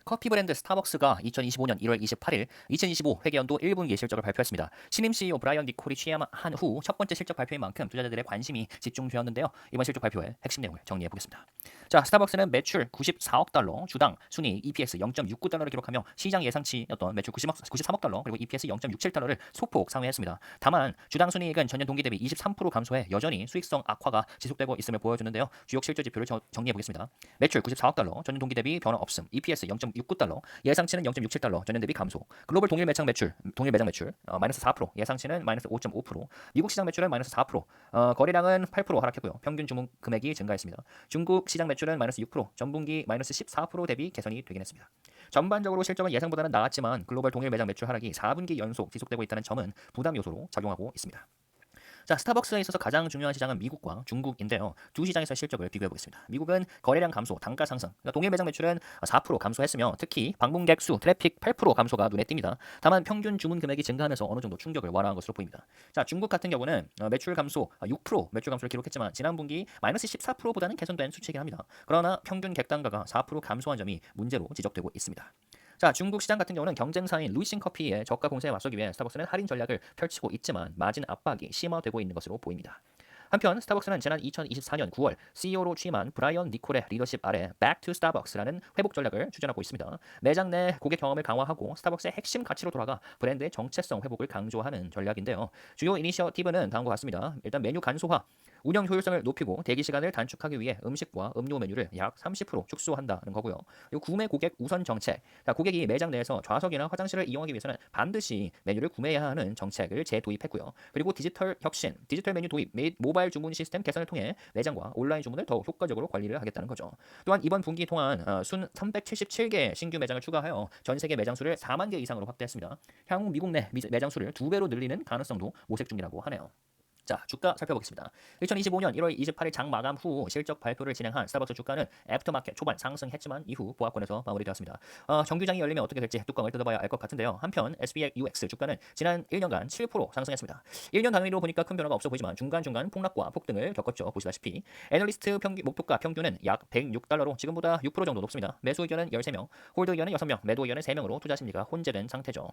커피 브랜드 스타벅스가 2025년 1월 28일 2025 회계연도 1분기 실적을 발표했습니다. 신임 CEO 브라이언 니콜이 취임한 후 첫 번째 실적 발표인 만큼 투자자들의 관심이 집중되었는데요. 이번 실적 발표의 핵심 내용을 정리해 보겠습니다. 자, 스타벅스는 매출 94억 달러, 주당 순이익 EPS 0.69달러를 기록하며 시장 예상치였던 매출 93억 달러 그리고 EPS 0.67달러를 소폭 상회했습니다. 다만 주당 순이익은 전년 동기 대비 23% 감소해 여전히 수익성 악화가 지속되고 있음을 보여주는데요. 주요 실적 지표를 정리해 보겠습니다. 매출 94억 달러, 전년 동기 대비 변화 없음. EPS 0.69달러, 예상치는 0.67달러, 전년 대비 감소. 글로벌 동일 매장 매출 마이너스 4%, 예상치는 마이너스 5.5%. 미국 시장 매출은 마이너스 4%, 거래량은 8% 하락했고요. 평균 주문 금액이 증가했습니다. 중국 시장 매출은 마이너스 6%, 전분기 마이너스 14% 대비 개선이 되긴 했습니다. 전반적으로 실적은 예상보다는 나았지만 글로벌 동일 매장 매출 하락이 4분기 연속 지속되고 있다는 점은 부담 요소로 작용하고 있습니다. 자, 스타벅스에 있어서 가장 중요한 시장은 미국과 중국인데요. 두 시장에서 실적을 비교해 보겠습니다. 미국은 거래량 감소, 단가 상승. 그러니까 동일 매장 매출은 4% 감소했으며 특히 방문객 수, 트래픽 8% 감소가 눈에 띕니다. 다만 평균 주문 금액이 증가하면서 어느 정도 충격을 완화한 것으로 보입니다. 자, 중국 같은 경우는 매출 감소 6% 매출 감소를 기록했지만 지난 분기 마이너스 14%보다는 개선된 수치이긴 합니다. 그러나 평균 객단가가 4% 감소한 점이 문제로 지적되고 있습니다. 자, 중국 시장 같은 경우는 경쟁사인 루이싱 커피의 저가 공세에 맞서기 위해 스타벅스는 할인 전략을 펼치고 있지만 마진 압박이 심화되고 있는 것으로 보입니다. 한편 스타벅스는 지난 2024년 9월 CEO로 취임한 브라이언 니콜의 리더십 아래 Back to Starbucks라는 회복 전략을 추진하고 있습니다. 매장 내 고객 경험을 강화하고 스타벅스의 핵심 가치로 돌아가 브랜드의 정체성 회복을 강조하는 전략인데요. 주요 이니셔티브는 다음과 같습니다. 일단 메뉴 간소화, 운영 효율성을 높이고 대기 시간을 단축하기 위해 음식과 음료 메뉴를 약 30% 축소한다는 거고요. 그리고 구매 고객 우선 정책. 자, 고객이 매장 내에서 좌석이나 화장실을 이용하기 위해서는 반드시 메뉴를 구매해야 하는 정책을 재도입했고요. 그리고 디지털 혁신, 디지털 메뉴 도입 및 모바일 주문 시스템 개선을 통해 매장과 온라인 주문을 더욱 효과적으로 관리를 하겠다는 거죠. 또한 이번 분기 동안 순 377개 신규 매장을 추가하여 전 세계 매장 수를 4만 개 이상으로 확대했습니다. 향후 미국 내 매장 수를 2배로 늘리는 가능성도 모색 중이라고 하네요. 자, 주가 살펴보겠습니다. 2025년 1월 28일 장 마감 후 실적 발표를 진행한 스타벅스 주가는 애프터마켓 초반 상승했지만 이후 보합권에서 마무리되었습니다. 정규장이 열리면 어떻게 될지 뚜껑을 뜯어봐야 알 것 같은데요. 한편 SPX 주가는 지난 1년간 7% 상승했습니다. 1년 단위로 보니까 큰 변화가 없어 보이지만 중간중간 폭락과 폭등을 겪었죠. 보시다시피 애널리스트 목표가 평균은 약 106달러로 지금보다 6% 정도 높습니다. 매수 의견은 13명, 홀드 의견은 6명, 매도 의견은 3명으로 투자 심리가 혼재된 상태죠.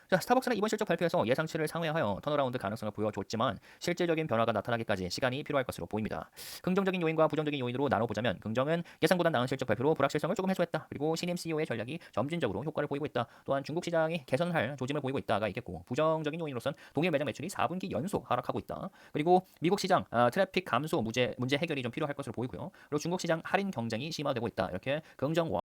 자, 스타벅스는 이번 실적 발표에서 예상치를 상회하여 턴어라운드 가능성을 보여줬지만 실질적인 변화가 나타나기까지 시간이 필요할 것으로 보입니다. 긍정적인 요인과 부정적인 요인으로 나눠보자면 긍정은 예상보다 나은 실적 발표로 불확실성을 조금 해소했다. 그리고 신임 CEO의 전략이 점진적으로 효과를 보이고 있다. 또한 중국 시장이 개선할 조짐을 보이고 있다가 있겠고 부정적인 요인으로선 동일 매장 매출이 4분기 연속 하락하고 있다. 그리고 미국 시장 트래픽 감소 문제 해결이 좀 필요할 것으로 보이고요. 그리고 중국 시장 할인 경쟁이 심화되고 있다. 이렇게 긍정과